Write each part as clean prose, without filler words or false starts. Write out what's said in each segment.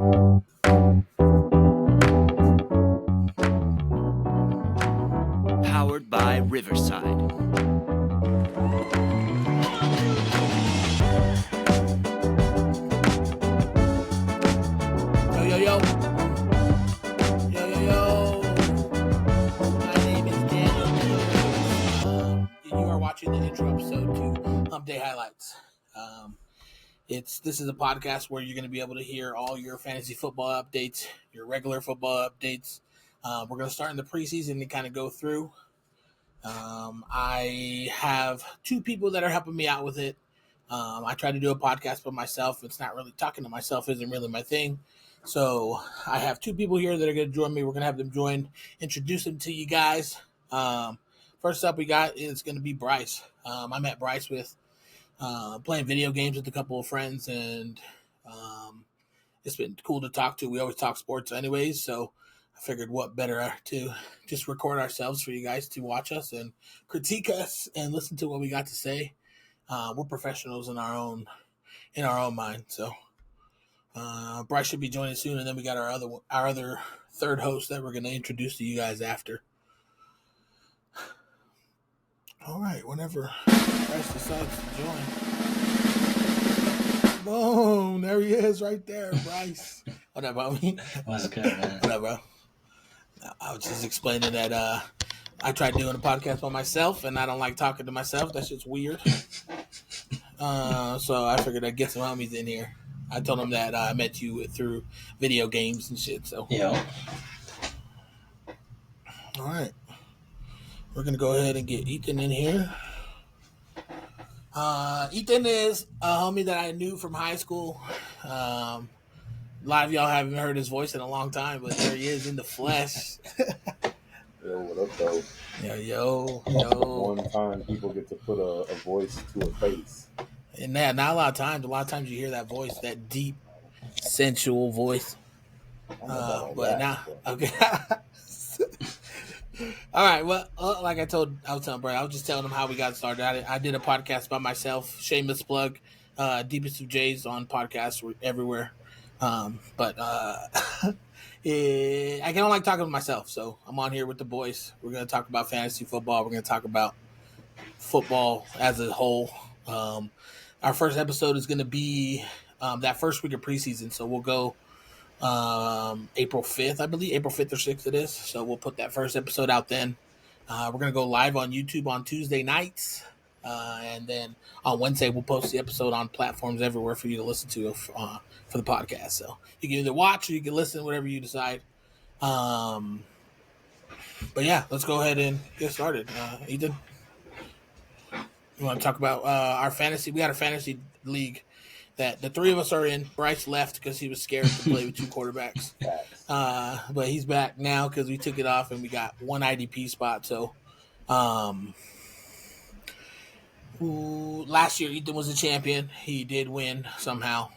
Powered by Riverside. Yo, yo, yo. Yo, yo, yo. My name is Daniel. You are watching the intro episode to Humpday Highlights. This is a podcast where you're going to be able to hear all your fantasy football updates, your regular football updates. We're going to start in the preseason and kind of go through. I have two people that are helping me out with it. I try to do a podcast by myself. It's not really talking to myself isn't really my thing. So I have two people here that are going to join me. We're going to have them join, introduce them to you guys. First up we got is going to be Bryce. I met Bryce with playing video games with a couple of friends, and it's been cool to talk to. We always talk sports anyways, so I figured what better to just record ourselves for you guys to watch us and critique us and listen to what we got to say. We're professionals in our own mind, so Bryce should be joining soon, and then we got our other third host that we're going to introduce to you guys after. All right, whenever Bryce decides to join. Boom, there he is right there, Bryce. What up, homie? What's good, man? What up, bro? I was just explaining that I tried doing a podcast by myself, and I don't like talking to myself. That's just weird. So I figured I'd get some homies in here. I told them that I met you through video games and shit. So Yeah. All right. We're going to go ahead and get Ethan in here. Ethan is a homie that I knew from high school. A lot of y'all haven't heard his voice in a long time, but there he is in the flesh. Yo, what up, though? Yo. One time people get to put a voice to a face. And not a lot of times. A lot of times you hear that voice, that deep, sensual voice. But now, okay. All right. Well, like I was telling Brad, I was just telling him how we got started. I did a podcast by myself. Shameless plug. Deepest of J's on podcasts everywhere. But I don't like talking to myself, so I'm on here with the boys. We're going to talk about fantasy football. We're going to talk about football as a whole. Our first episode is going to be that first week of preseason, so we'll go April 5th, I believe. April 5th or 6th it is. So we'll put that first episode out then. We're going to go live on YouTube on Tuesday nights. And then on Wednesday, we'll post the episode on platforms everywhere for you to listen to for the podcast. So you can either watch or you can listen, whatever you decide. But yeah, let's go ahead and get started. Ethan, you want to talk about our fantasy? We got a fantasy league that the three of us are in. Bryce left because he was scared to play with two quarterbacks. But he's back now because we took it off and we got one IDP spot. So last year Ethan was a champion. He did win somehow.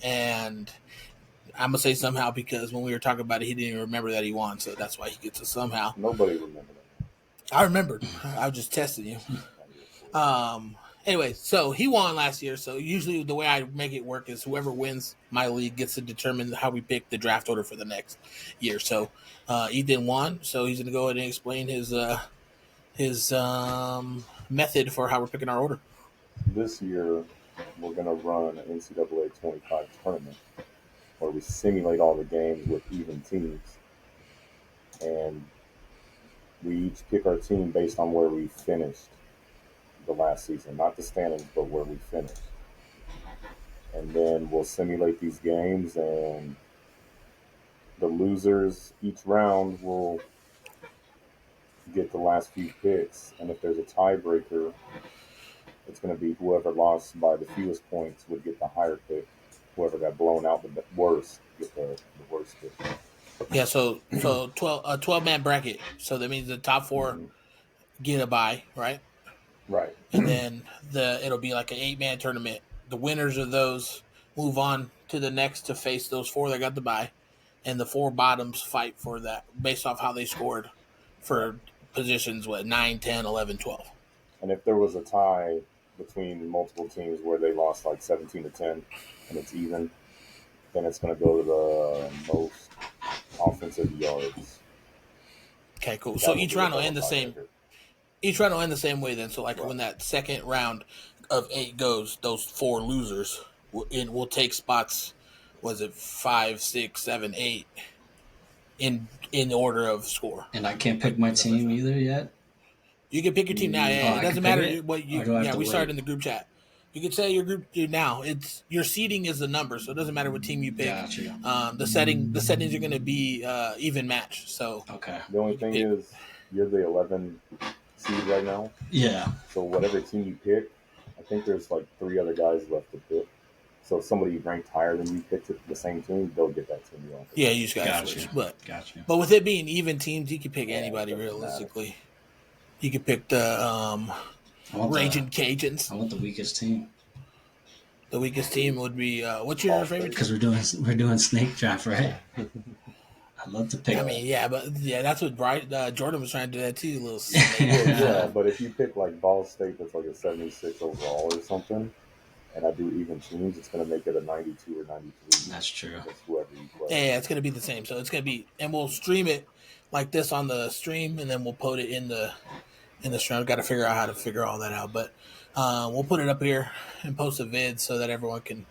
And I'm going to say somehow because when we were talking about it, he didn't even remember that he won. So that's why he gets it somehow. Nobody remembered it. I remembered. I was just testing you. Anyway, so he won last year. So usually the way I make it work is whoever wins my league gets to determine how we pick the draft order for the next year. So Ethan won. So he's going to go ahead and explain his method for how we're picking our order. This year, we're going to run an NCAA 25 tournament where we simulate all the games with even teams. And we each pick our team based on where we finished the last season, not the standings, but where we finished. And then we'll simulate these games, and the losers each round will get the last few picks. And if there's a tiebreaker, it's going to be whoever lost by the fewest points would get the higher pick. Whoever got blown out the worst get the worst pick. Yeah, so 12-man bracket. So that means the top four get a bye, right? Right. And then it'll be like an 8-man tournament. The winners of those move on to the next to face those four that got the bye. And the four bottoms fight for that based off how they scored for positions, 9, 10, 11, 12. And if there was a tie between multiple teams where they lost like 17-10 and it's even, then it's going to go to the most offensive yards. Okay, cool. That So will each be a round will double end the same. tiebreaker. Each round will end the same way then. So like Right. when that second round of 8 goes, those 4 losers will take spots. Was it 5, 6, 7, 8 in order of score? And I can't pick Like my the numbers team are. either yet. You can pick your team now. Oh, Yeah, it I can doesn't pick matter it, what or do I have Yeah, to we started wait? in the group chat. You can say your group now. It's your seeding is the number, so it doesn't matter what team you pick. Gotcha. The settings are going to be even match. So Okay. The only thing is, you're the 11 seed right now. Yeah. So whatever team you pick, I think there's like 3 other guys left to pick. So if somebody ranked higher than you picked the same team, they'll get that team. yeah, you just got to Gotcha. switch. Gotcha. But with it being even teams, you can pick Yeah, anybody it doesn't realistically. You could pick the I want Raging the Cajuns. I want the weakest team The weakest team would be what's your favorite team? because we're doing snake draft, right? I'd love to pick. I mean, yeah, but yeah, that's what Jordan was trying to do that too. Little snake. Yeah, but if you pick like Ball State that's like a 76 overall or something, and I do even teams, it's going to make it a 92 or 93. That's true. That's whoever you play. Yeah, it's gonna be the same. So it's gonna be, and we'll stream it like this on the stream, and then we'll put it in the stream. I've got to figure out how to figure all that out, but we'll put it up here and post a vid so that everyone can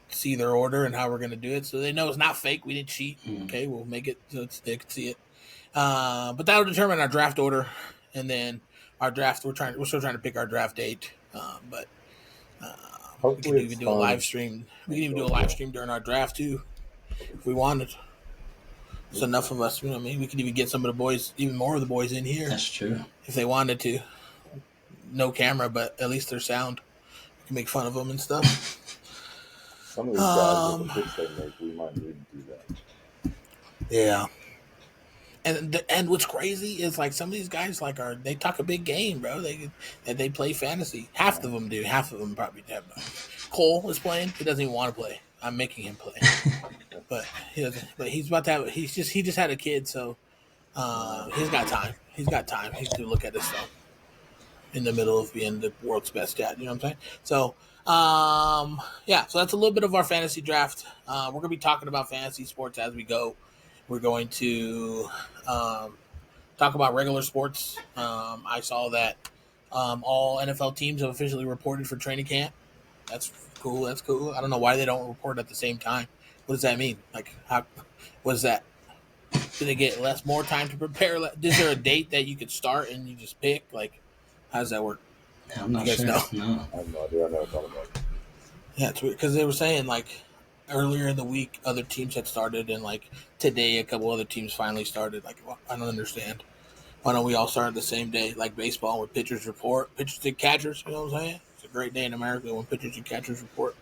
see their order and how we're gonna do it, so they know it's not fake. We didn't cheat. Okay, we'll make it so they can see it. But that'll determine our draft order, and then our draft. We're still trying to pick our draft date, but. We can even do a live stream. We can even do a live stream during our draft too, if we wanted. There's enough of us. You know what I mean? We could even get some of the boys, even more of the boys in here, That's true. if they wanted to. No camera, but at least their sound. We can make fun of them and stuff. Some of these guys with the picks they make, we might need to do that. Yeah. And what's crazy is like some of these guys they talk a big game, bro. They play fantasy. Half of them do. Half of them probably have. Cole is playing. He doesn't even want to play. I'm making him play, but he doesn't. But he's about to have. He just had a kid, so he's got time. He's got time. He can look at his phone in the middle of being the world's best dad. You know what I'm saying? So yeah. So that's a little bit of our fantasy draft. We're gonna be talking about fantasy sports as we go. We're going to talk about regular sports. I saw that all NFL teams have officially reported for training camp. That's cool. That's cool. I don't know why they don't report at the same time. What does that mean? Like, what is that? Do they get more time to prepare? Is there a date that you could start and you just pick? Like, how does that work? I'm not You guys sure. know? No. I have no idea. I never thought about it. Yeah, it's weird because they were saying like earlier in the week other teams had started, and like today a couple other teams finally started. Like, well, I don't understand. Why don't we all start the same day, like baseball, with pitchers and catchers? You know what I'm saying? It's a great day in America when pitchers and catchers report.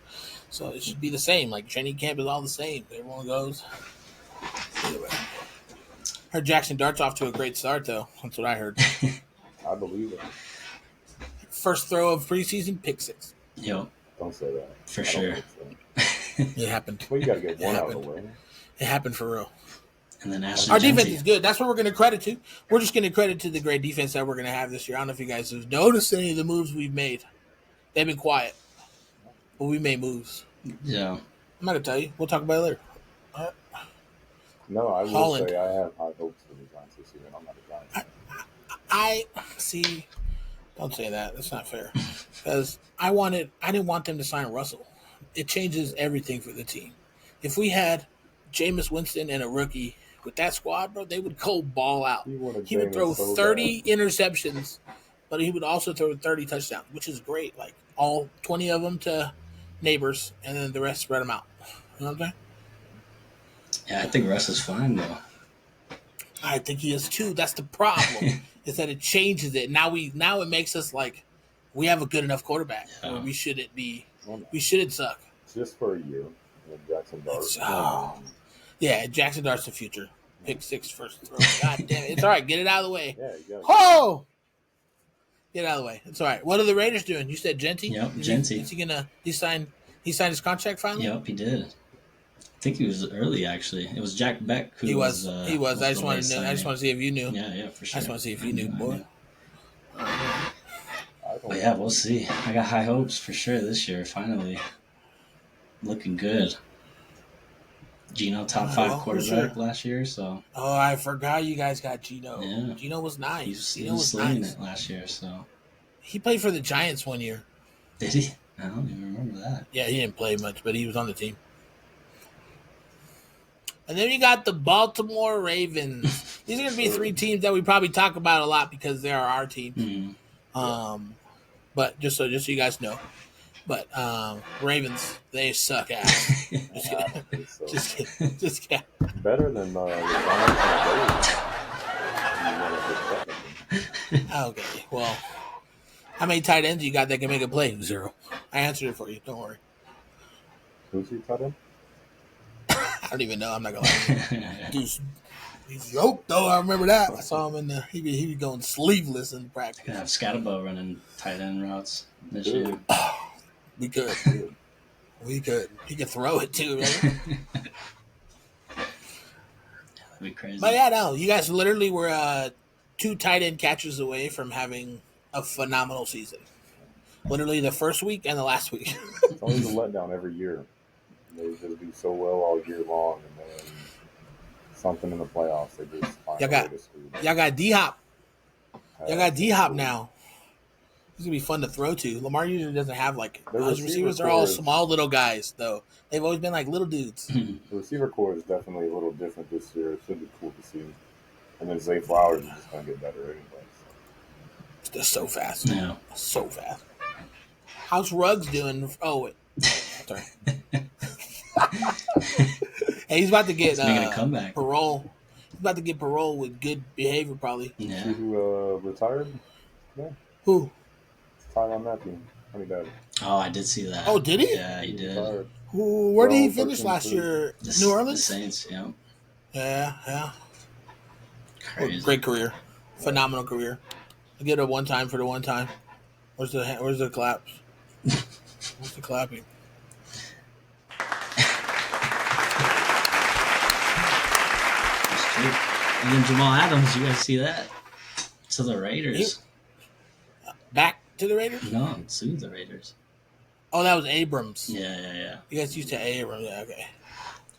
So it should be the same. Like training camp is all the same. Everyone goes. Anyway, heard Jackson Dart's off to a great start though. That's what I heard. I believe it. First throw of preseason, pick 6. Yo, Don't say that. for I don't sure. think so. It happened. Well, you got to get one It out of the happened. way. It happened for real. And then Ashton Our defense Genty. is good. That's what we're going to credit to. We're just going to credit to the great defense that we're going to have this year. I don't know if you guys have noticed any of the moves we've made. They've been quiet, but we made moves. Yeah. I'm not going to tell you. We'll talk about it later. No, I will Holland. say I have high hopes for the Giants this year, and I'm not a Giants fan. I see. Don't say that. That's not fair. Because I didn't want them to sign Russell. It changes everything for the team. If we had Jameis Winston and a rookie with that squad, bro, they would go ball out. He wanted He would Jameis throw so 30 bad. interceptions, but he would also throw 30 touchdowns, which is great. Like all 20 of them to neighbors, and then the rest spread them out. You know what I'm saying? Yeah, I think Russ is fine though. I think he is too. That's the problem. Is that it changes it. Now it makes us like we have a good enough quarterback where we shouldn't suck. It's just for a year. Jackson Dart. Yeah, Jackson Dart's the future. Pick 6 first throw. God damn it. It's all right. Get it out of the way. Yeah, you got it. Oh! Get it out of the way. It's all right. What are the Raiders doing? You said Genty? Yep, Genty. Is he gonna he signed his contract finally? Yep, he did. I think he was early actually. It was Jack Beck who He was. I just the wanted to late know. I just signing. want to see if you knew. Yeah, for sure. I just want to see if you knew, boy. But yeah, we'll see. I got high hopes for sure this year. Finally, looking good. Geno top 5 well, quarterback sure. last year, so Oh, I forgot you guys got Geno. yeah. Geno was nice. He Geno was was slinging nice. it last year, so He played for the Giants one year. did he? I don't even remember that. Yeah, he didn't play much, but he was on the team. And then you got the Baltimore Ravens. These are going to be three teams that we probably talk about a lot because they are our teams. Mm-hmm. But just so you guys know, but Ravens, they suck ass. Just kidding. So Just kidding. Just kidding. better than the Giants and the Raiders. Okay, well, how many tight ends you got that can make a play? 0. I answered it for you. Don't worry. Who's your tight end? I don't even know. I'm not gonna lie. Dude's he's yoked though. I remember that. I saw him in the he be going sleeveless in practice. Could have Scatterbo running tight end routes this year. We could. We could. He could throw it too, right? That'd be crazy. But yeah, no, you guys literally were 2 tight end catches away from having a phenomenal season. Literally the first week and the last week. It's always a letdown every year. They just do so well all year long, and then something in the playoffs they just find Y'all a got- way to screw them. Y'all got D-Hop. Y'all got D-Hop Absolutely. now. He's gonna be fun to throw to. Lamar usually doesn't have like Their his receiver receivers are all core is- small little guys though. They've always been like little dudes. The receiver core is definitely a little different this year. It should be cool to see. And then Zay Flowers is just going to get better anyway. So. They're so fast. Yeah. So fast. How's Ruggs doing? Oh wait. Sorry. Hey, he's about to get He's making a comeback. parole. He's about to get parole with good behavior, probably. See Yeah. who retired? Who? Tyron Matthew. Honey Badger. Oh, I did see that. Oh, did he? Yeah, he did. Retired. Where did he Well, finish 13-2. last year? The, New The Orleans. Saints, yeah. Yeah. Crazy. Great career, phenomenal career. I get a one time for the one time. Where's the claps? Where's the clapping? That's true. And then Jamal Adams, you guys see that? To the Raiders. Back to the Raiders? No, to the Raiders. Oh, that was Abrams. Yeah. You guys used to Abrams. Yeah, okay.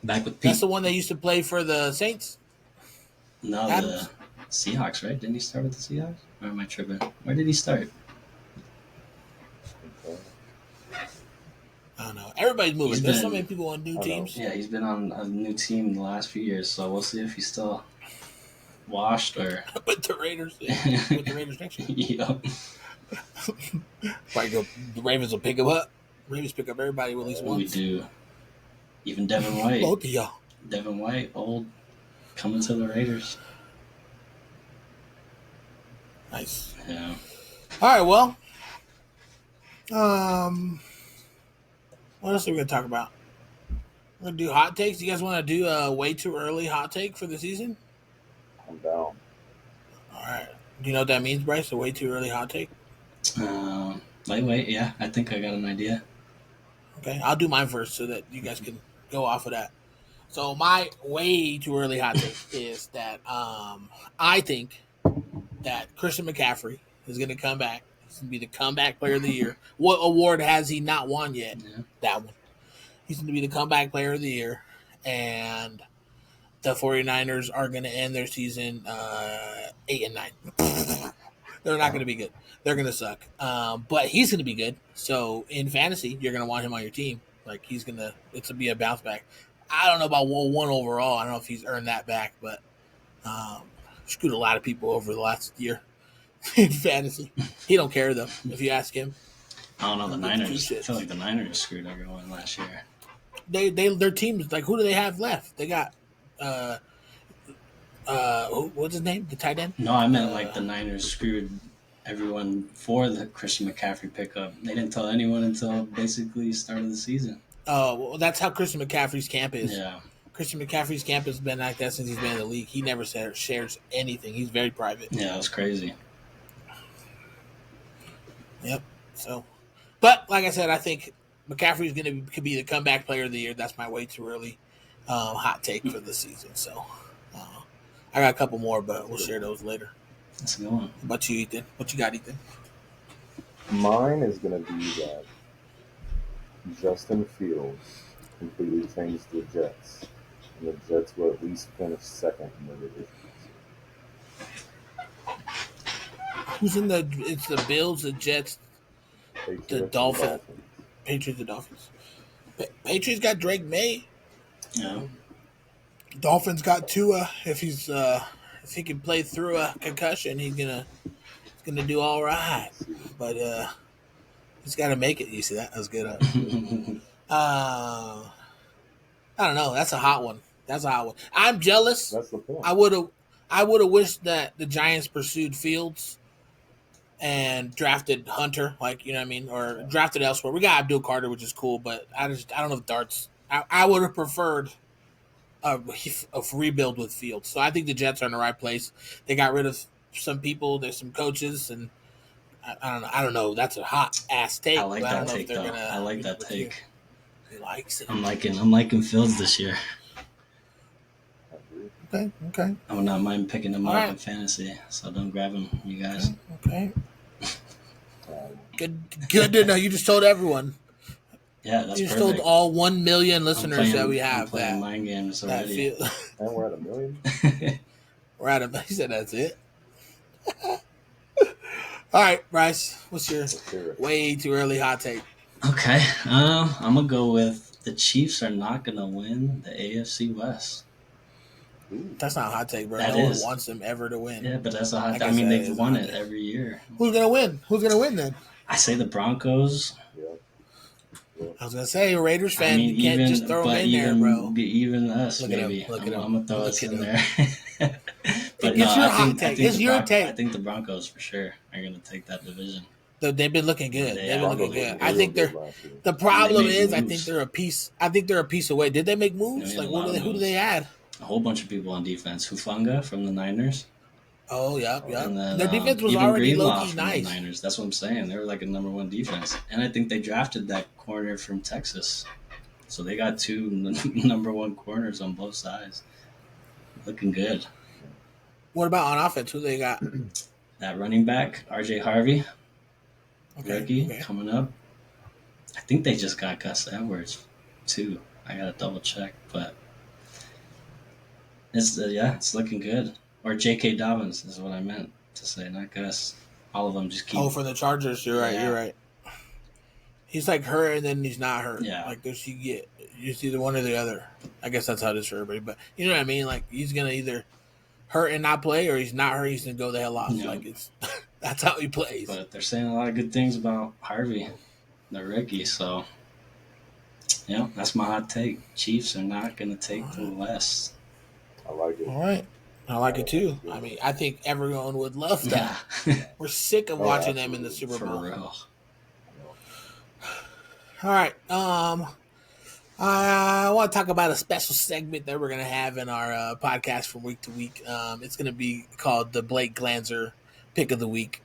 Back with Pete. That's the one that used to play for the Saints. No, Adams? the Seahawks, right? Didn't he start with the Seahawks? Or am I tripping? Where did he start? Okay. I don't know. Everybody's moving. He's There's so been- many people on new I know. teams. Yeah, he's been on a new team the last few years, so we'll see if he's still washed or. With the Raiders. Yeah. With the Raiders next year. Yep. Probably go. The Ravens will pick him up. Ravens pick up everybody with at least We once. do. Even Devin White. Both of y'all. Devin White, old, coming to the Raiders. Nice. Yeah. All right. Well. What else are we gonna talk about? We're gonna do hot takes. You guys want to do a way too early hot take for the season? I'm down. All right. Do you know what that means, Bryce? A way too early hot take. Lightweight, yeah. I think I got an idea. Okay, I'll do mine first so that you guys can go off of that. So my way too early hot take is that I think that Christian McCaffrey is going to come back. He's going to be the comeback player of the year. What award has he not won yet? Yeah. That one. He's going to be the comeback player of the year, and the 49ers are going to end their season 8-9. They're not going to be good. They're going to suck. But he's going to be good. So in fantasy, you're going to want him on your team. Like it's going to be a bounce back. I don't know about 1 overall. I don't know if he's earned that back, but screwed a lot of people over the last year in fantasy. He don't care though. If you ask him, I don't know, the Two Niners. I shits. feel like the Niners screwed everyone last year. their team is like, who do they have left? They got what's his name? The tight end. No, I meant like the Niners screwed everyone for the Christian McCaffrey pickup. They didn't tell anyone until basically the start of the season. Oh, well, that's how Christian McCaffrey's camp is. Yeah. Christian McCaffrey's camp has been like that since he's been in the league. He never shares anything. He's very private. Yeah, it was crazy. Yep. So, but like I said, I think McCaffrey's could be the comeback player of the year. That's my way too early hot take for the season. So, I got a couple more, but we'll share those later. That's a good one. How about you, Ethan? What you got, Ethan? Mine is going to be that Justin Fields completely changed the Jets And the Jets will at least finish second in their division. Who's in the? It's the Bills, the Jets, Patriots the and Dolphins, Dolphins. Patriots, the Dolphins. Patriots got Drake May. Yeah. Dolphins got Tua. If he can play through a concussion, he's gonna do all right. But he's got to make it. You see that? That was good. I don't know. That's a hot one. I'm jealous. That's the point. I would have wished that the Giants pursued Fields and drafted Hunter, like, you know what I mean, or drafted elsewhere. We got Abdul Carter, which is cool, but I don't know if Dart's. I would have preferred a rebuild with Fields. So I think the Jets are in the right place. They got rid of some people. There's some coaches, and I don't know. I don't know. That's a hot ass take. I like but I don't that know if take they're though. gonna I like meet that with you. take. He likes it. I'm liking Fields this year. Okay. I would not mind picking him All up right. in fantasy, so don't grab him, you guys. Okay. Good to know. You just told everyone. Yeah, that's You just perfect. told all 1 million listeners that we I'm have playing that. mind games that already. feel, And we're at 1 million. we're at a. He said that's it. All right, Bryce. What's your Let's hear it. way too early hot take? Okay, I'm gonna go with the Chiefs are not gonna win the AFC West. Ooh. That's not a hot take, bro. That no is. one wants them ever to win. Yeah, but that's a hot. I I guess mean, that they've is won a hot it take. every year. Who's gonna win? Who's gonna win then? I say the Broncos. Yeah. I was gonna say, Raiders fan. I mean, you can't even just throw them but in even there, bro. even us Look it up, maybe. look I'm it up, gonna throw look us it in up. there. But It's your I hot think take. the It's your take. I think the Broncos for sure are gonna take that division. They've been looking good. They They've been are. looking Broncos good. were I real think good they're. last year. The problem made is, I moves. think they're a piece. I think they're a piece away. Did they make moves? They made Like, a lot of who do moves. they add? A whole bunch of people on defense. Hufanga from the Niners. Oh, yeah. And then Their defense was even already Greenlaw low key from nice. the Niners. That's what I'm saying. They were like a number one defense. And I think they drafted that corner from Texas. So they got two number one corners on both sides. Looking good. What about on offense? Who they got? That running back, RJ Harvey, Okay, rookie, okay. coming up. I think they just got Gus Edwards, too. I got to double check. But it's looking good. Or J.K. Dobbins is what I meant to say, not Gus. All of them just keep. Oh, for the Chargers, you're right. Yeah. You're right. He's like hurt and then he's not hurt. Yeah. Like there's it's either one or the other. I guess that's how it is for everybody. But you know what I mean? Like he's gonna either hurt and not play, or he's not hurt. He's gonna go the hell off. Yeah. Like it's that's how he plays. But they're saying a lot of good things about Harvey, the rookie. So, yeah, that's my hot take. Chiefs are not going to take the West. I like it. All right. I like it too. I mean, I think everyone would love that. Yeah, We're sick of Oh, watching them in the absolutely. Super for Bowl. real. All right. I want to talk about a special segment that we're going to have in our podcast from week to week. It's going to be called the Blake Glanzer Pick of the Week.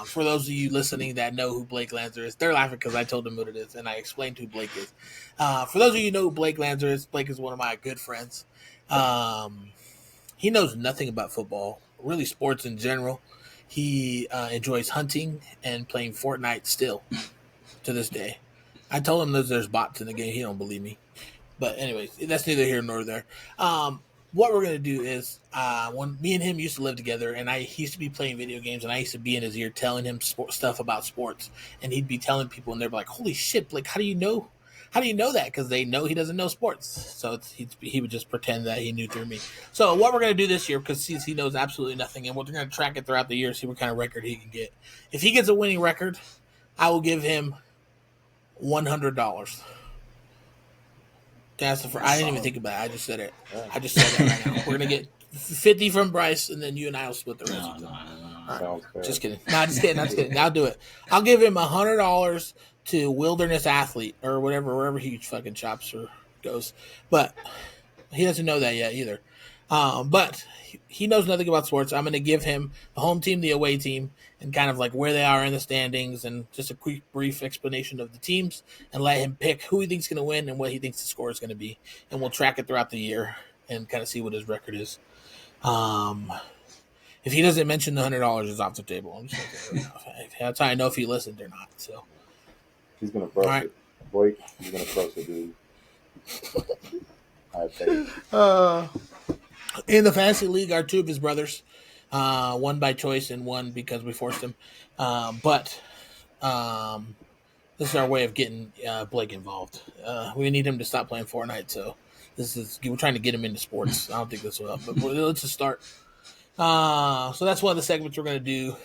For those of you listening that know who Blake Glanzer is, they're laughing because I told them what it is and I explained who Blake is. For those of you who know who Blake Glanzer is, Blake is one of my good friends. He knows nothing about football, really sports in general. He enjoys hunting and playing Fortnite still to this day. I told him there's bots in the game. He don't believe me. But anyways, that's neither here nor there. What we're going to do is when me and him used to live together, and he used to be playing video games, and I used to be in his ear telling him stuff about sports. And he'd be telling people, and they're like, holy shit, Blake, how do you know? How do you know that? Because they know he doesn't know sports. So he would just pretend that he knew through me. So what we're going to do this year, because he knows absolutely nothing, and we're going to track it throughout the year, see what kind of record he can get. If he gets a winning record, I will give him $100. That's the first. I didn't even think about it. I just said it. I just said that right now. We're gonna get 50 from Bryce, and then you and I will split the rest. No. Sounds fair. Just kidding. No, just kidding. I'll do it. I'll give him $100 to Wilderness Athlete or wherever he fucking shops or goes. But he doesn't know that yet either. But he knows nothing about sports. I'm going to give him the home team, the away team, and kind of like where they are in the standings, and just a quick, brief explanation of the teams, and let him pick who he thinks is going to win and what he thinks the score is going to be. And we'll track it throughout the year and kind of see what his record is. If he doesn't mention the $100 is off the table. I'm just like, that's how I know if he listened or not. So He's going to crush All right. it. Blake, he's going to crush it, dude. I have faith. In the fantasy league are two of his brothers, one by choice and one because we forced him. But this is our way of getting Blake involved. We need him to stop playing Fortnite, so we're trying to get him into sports. I don't think this will help, but let's just start. So that's one of the segments we're going to do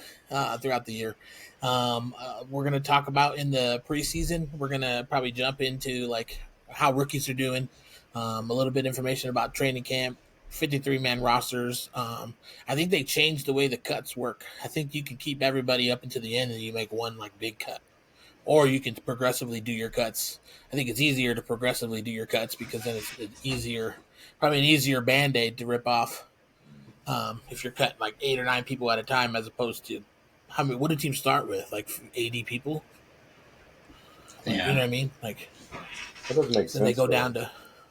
throughout the year. We're going to talk about in the preseason. We're going to probably jump into like how rookies are doing, a little bit of information about training camp, 53-man rosters. I think they changed the way the cuts work. I think you can keep everybody up until the end and you make one like big cut. Or you can progressively do your cuts. I think it's easier to progressively do your cuts because then it's easier, probably an easier band-aid to rip off if you're cutting like 8 or 9 people at a time, as opposed to how many? What do teams start with? Like 80 people. Like, Yeah. you know what I mean? Like That doesn't make then sense. they go though. down to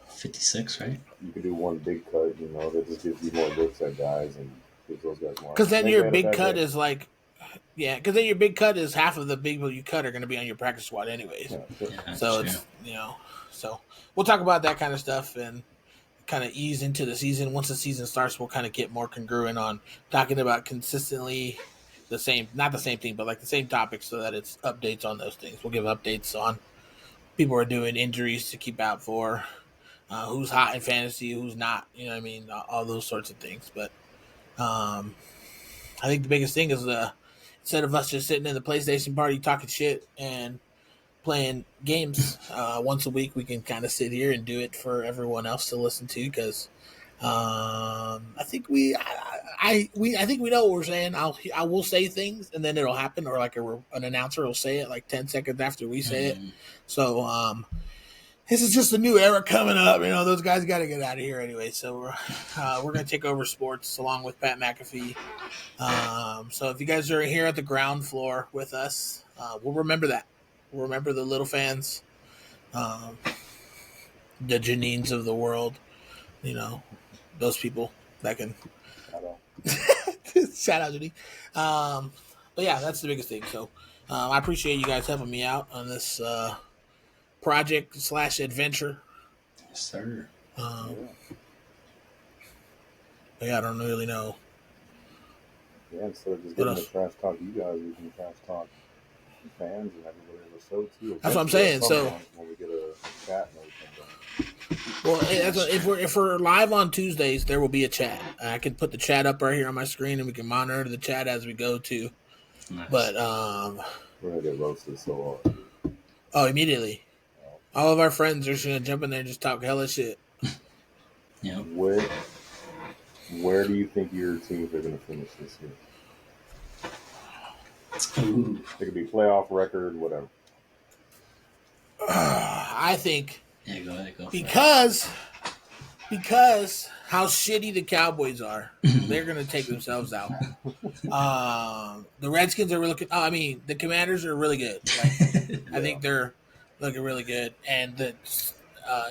56, right? You could do one big cut, that just gives you more looks at guys and gives those guys more. because then Make your that a big bad cut day. is like because then your big cut is half of the big people you cut are going to be on your practice squad anyways. Yeah, sure. Yeah, that's So true. it's so we'll talk about that kind of stuff and kind of ease into the season. Once the season starts, we'll kind of get more congruent on talking about consistently the same, not the same thing, but like the same topics, so that it's updates on those things. We'll give updates on people are doing injuries to keep out for, who's hot in fantasy, who's not. You know what I mean? All those sorts of things. But I think the biggest thing is instead of us just sitting in the PlayStation party talking shit and playing games once a week, we can kind of sit here and do it for everyone else to listen to because I think I think we know what we're saying. I will say things and then it'll happen, or like an announcer will say it like 10 seconds after we say it. So this is just a new era coming up. Those guys got to get out of here anyway. So we're gonna take over sports along with Pat McAfee. So if you guys are here at the ground floor with us, we'll remember that. We'll remember the little fans, the Janines of the world. Those people that can I don't. shout out Janine. But yeah, that's the biggest thing. So I appreciate you guys helping me out on this project / adventure. Yes, sir. But yeah, I don't really know. Yeah, instead of just What getting to else? trash talk you guys, we can trash talk the fans and everybody else so too. That's what I'm Eventually, saying. at some So point, when we get a chat and everything well, if we're live on Tuesdays, there will be a chat. I can put the chat up right here on my screen, and we can monitor the chat as we go too. Nice. But we're gonna get roasted so hard. immediately, all of our friends are just gonna jump in there and just talk hella shit. Yep. Where do you think your teams are gonna finish this year? Ooh. It could be playoff record, whatever. I think Yeah, go ahead. Go for because how shitty the Cowboys are, they're gonna take themselves out. The Redskins are really. The Commanders are really good. Like, I think they're looking really good, and the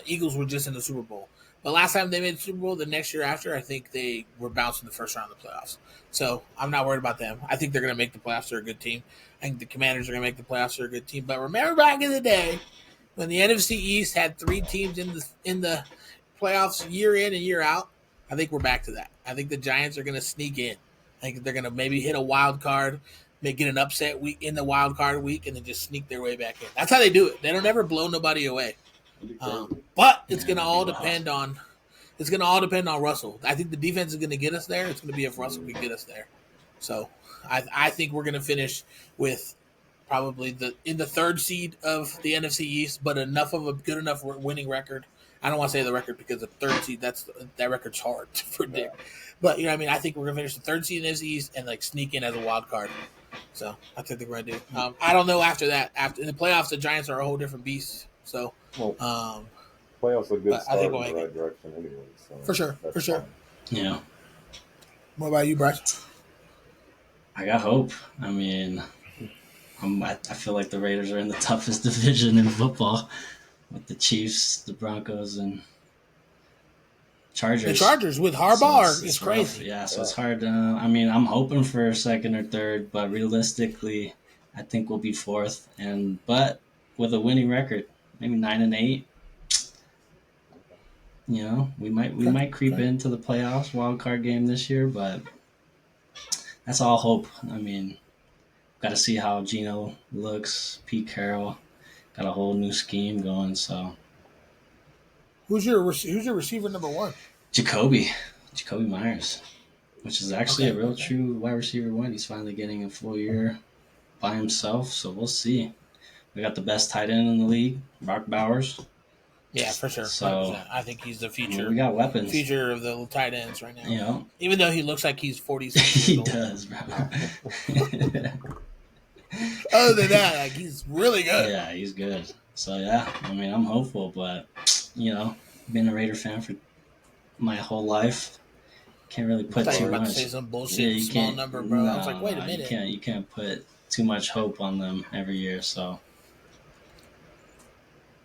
Eagles were just in the Super Bowl. But last time they made the Super Bowl, the next year after, I think they were bounced in the first round of the playoffs. So I'm not worried about them. I think they're going to make the playoffs. They're a good team. I think the Commanders are going to make the playoffs. They're a good team. But remember back in the day when the NFC East had 3 teams in the playoffs year in and year out? I think we're back to that. I think the Giants are going to sneak in. I think they're going to maybe hit a wild card, get an upset week in the wild card week, and then just sneak their way back in. That's how they do it. They don't ever blow nobody away. But it's going to all depend on Russell. I think the defense is going to get us there. It's going to be if Russell can get us there. So I think we're going to finish with probably in the 3rd seed of the NFC East, but enough of a good enough winning record. I don't want to say the record because the 3rd seed that record's hard to predict. But I think we're going to finish the 3rd seed in the NFC East and like sneak in as a wild card. So that's what I think we're going to do. I don't know after that. After in the playoffs, the Giants are a whole different beast. So. Playoffs are a good start in the we'll right direction anyway. So For sure. fine. Yeah. What about you, Bryce? I got hope. I feel like the Raiders are in the toughest division in football with the Chiefs, the Broncos, and Chargers. The Chargers with Harbaugh is crazy. Rough. Yeah, so it's hard. I'm hoping for 2nd or 3rd, but realistically, I think we'll be 4th. But with a winning record, maybe 9-8. You know, we might creep into the playoffs wild card game this year, but that's all hope. I mean, got to see how Gino looks. Pete Carroll got a whole new scheme going. So Who's your receiver number one? Jacoby Myers, which is actually a real Okay. true wide receiver one. He's finally getting a full year by himself. So we'll see. We got the best tight end in the league, Brock Bowers. Yeah, for sure, So 100%. I think he's the I mean, we future got weapons. of the tight ends right now. You know, Even though he looks like he's 46 he years old. does, bro. Other than that, like he's really good. Yeah, he's good. So yeah, I mean, I'm hopeful, but you know, been a Raider fan for my whole life. Can't really I put thought you too were about much. to say some bullshit Yeah, you small can't. number, bro. I was like, No, wait a no, minute. you can't put too much hope on them every year. So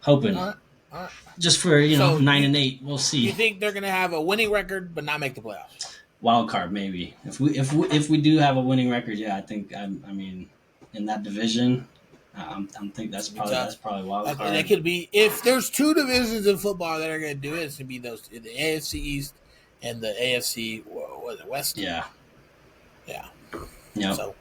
hoping All right. All right. just for So 9-8, we'll You see. think they're gonna have a winning record but not make the playoffs? Wild card maybe. If we do have a winning record, yeah, I think I mean in that division, I'm think that's probably wild And card. it could be if there's two divisions in football that are gonna do it. It's gonna be those the AFC East and the AFC what is it, West. Yeah. Yeah. Yep. So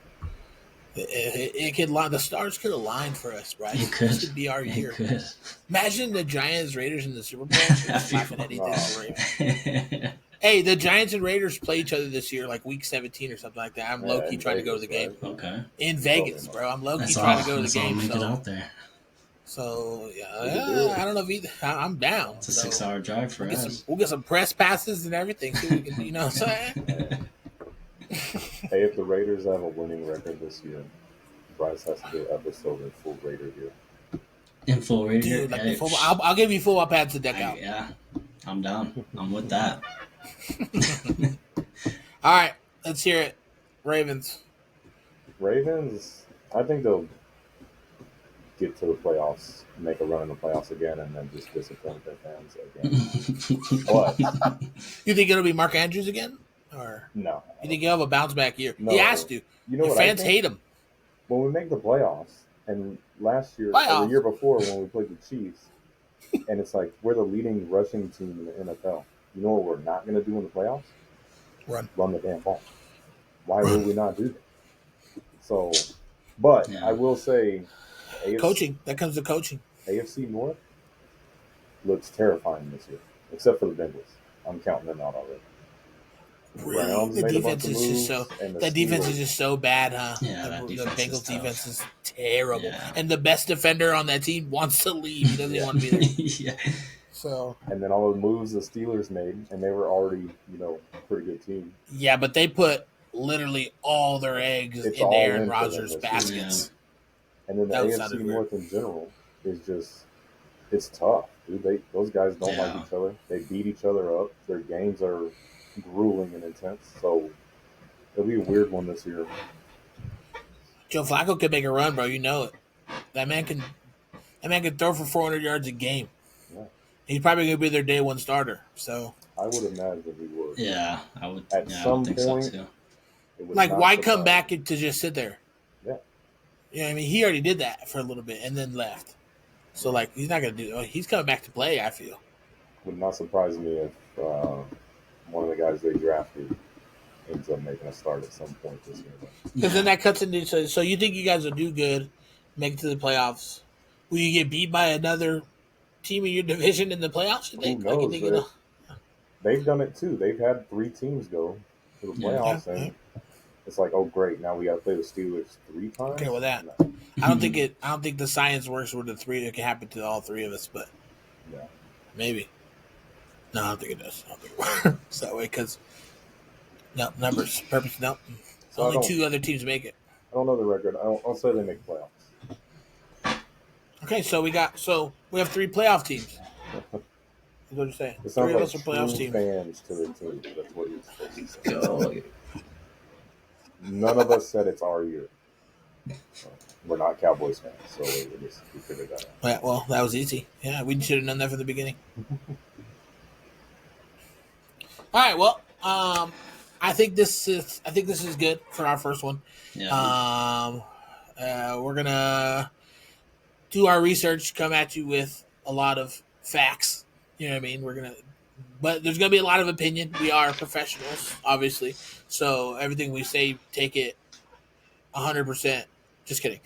it could line. The stars could align for us, Bryce. It could. This could be our It year. could. Imagine the Giants Raiders in the Super Bowl. Just laughing at anything. Hey, the Giants and Raiders play each other this year, like week 17 or something like that. I'm low key in trying to go to the Vegas, game right? Okay. in Vegas, bro. I'm low key That's trying all. to go to the That's all. game. Make it out there. So yeah, We could do it. I don't know if either. I'm down. It's a So 6-hour drive for us. we'll get some press passes and everything. So we can, what I'm saying? Hey, if the Raiders have a winning record this year, Bryce has to do an episode in full Raider gear. In full Raider. Dude, like Hey, the football, I'll give you football pads to deck out. yeah, I'm down. I'm with that. All right, let's hear it. Ravens. Ravens, I think they'll get to the playoffs, make a run in the playoffs again, and then just disappoint their fans again. But You think it'll be Mark Andrews again, or no, you think he'll have a bounce back year? No. He has to. you know Your what fans I think? hate him. When we make the playoffs, and last year or Playoffs. the year before when we played the Chiefs, and it's like we're the leading rushing team in the NFL. You know what we're not going to do in the playoffs? Run the damn ball. Why would we not do that? So, but Yeah. I will say, Coaching. That comes to coaching. AFC North looks terrifying this year, except for the Bengals. I'm counting them out already. Browns The made a defense bunch of is just moves, so. and the That defense Steelers- is just so bad, huh? Yeah, that the defense is Bengals tough. defense is terrible, Yeah. and the best defender on that team wants to leave. He doesn't want to be there. Yeah. So And then all the moves the Steelers made, and they were already, a pretty good team. yeah, but they put literally all their eggs It's in all Aaron in for them Rodgers' this year. baskets. And then the That AFC sounded North in general is just, it's tough, dude. Those guys don't Yeah. like each other. They beat each other up. Their games are grueling and intense. So it'll be a weird one this year. Joe Flacco could make a run, bro. You know it. That man can throw for 400 yards a game. Yeah. He's probably gonna be their day one starter. So I would imagine he would. Yeah, I would. At Yeah, I some would think point- so too. It would like, not why come surprise back me. to just sit there? Yeah. You know what I mean? He already did that for a little bit and then left. So like he's not gonna do. He's coming back to play. I feel. Would not surprise me if one of the guys they drafted ends up making a start at some point this year. Because then that cuts into so you think you guys will do good, make it to the playoffs. Will you get beat by another team in your division in the playoffs? You Who think? Like, you knows? think it'll- They've done it too. They've had 3 teams go to the Yeah. playoffs, Yeah. and it's like, oh great, now we got to play the Steelers 3 times. Okay with that. No. I don't think it. I don't think the science works with the three. It can happen to all three of us, but Yeah. maybe. No, I don't think it does. I don't think it works that way because no numbers, purpose. No, So I only don't- 2 other teams make it. I don't know the record. I'll say they make playoffs. Okay, so we have 3 playoff teams. That's what you're saying. It 3 sounds of like us are playoff true teams. fans to the team. That's what you're supposed to say. None of us said it's our year. We're not Cowboys fans, so we figured that out. Yeah, well, that was easy. Yeah, we should have done that from the beginning. All right, well, I think this is good for our first one. Yeah. We're gonna do our research, come at you with a lot of facts. You know what I mean? We're gonna but there's going to be a lot of opinion. We are professionals, obviously, so everything we say, take it 100%. Just kidding.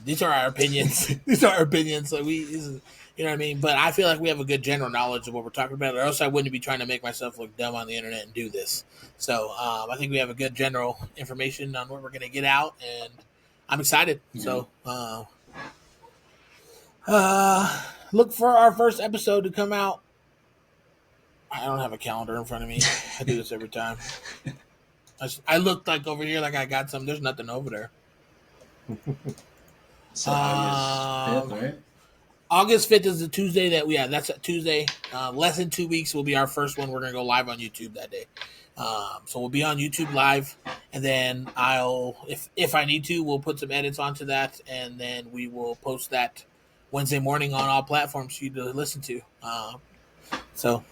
These are our opinions. These are our opinions. So you know what I mean? But I feel like we have a good general knowledge of what we're talking about, or else I wouldn't be trying to make myself look dumb on the internet and do this. So I think we have a good general information on what we're going to get out, and I'm excited. Mm-hmm. So look for our first episode to come out. I don't have a calendar in front of me. I do this every time. I looked like over here like I got some. There's nothing over there. So August 5th, right? August 5th is the Tuesday that's a Tuesday. Less than 2 weeks will be our first one. We're going to go live on YouTube that day. So we'll be on YouTube live, and then if I need to, we'll put some edits onto that, and then we will post that Wednesday morning on all platforms for you to listen to. So,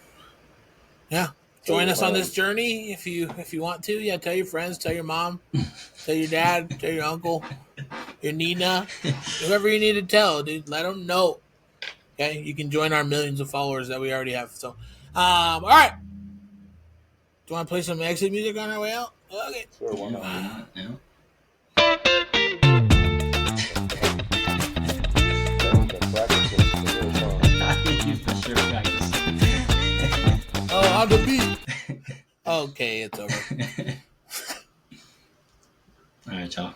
yeah. Join us on this journey if you want to. Yeah, tell your friends, tell your mom, tell your dad, tell your uncle, your Nina, whoever you need to tell, dude. Let them know. Okay, you can join our millions of followers that we already have. So, all right. Do you want to play some exit music on our way out? Okay. Sure, why not? Yeah. You for sure practice. Oh, on the beat. Okay, it's over. All right, y'all.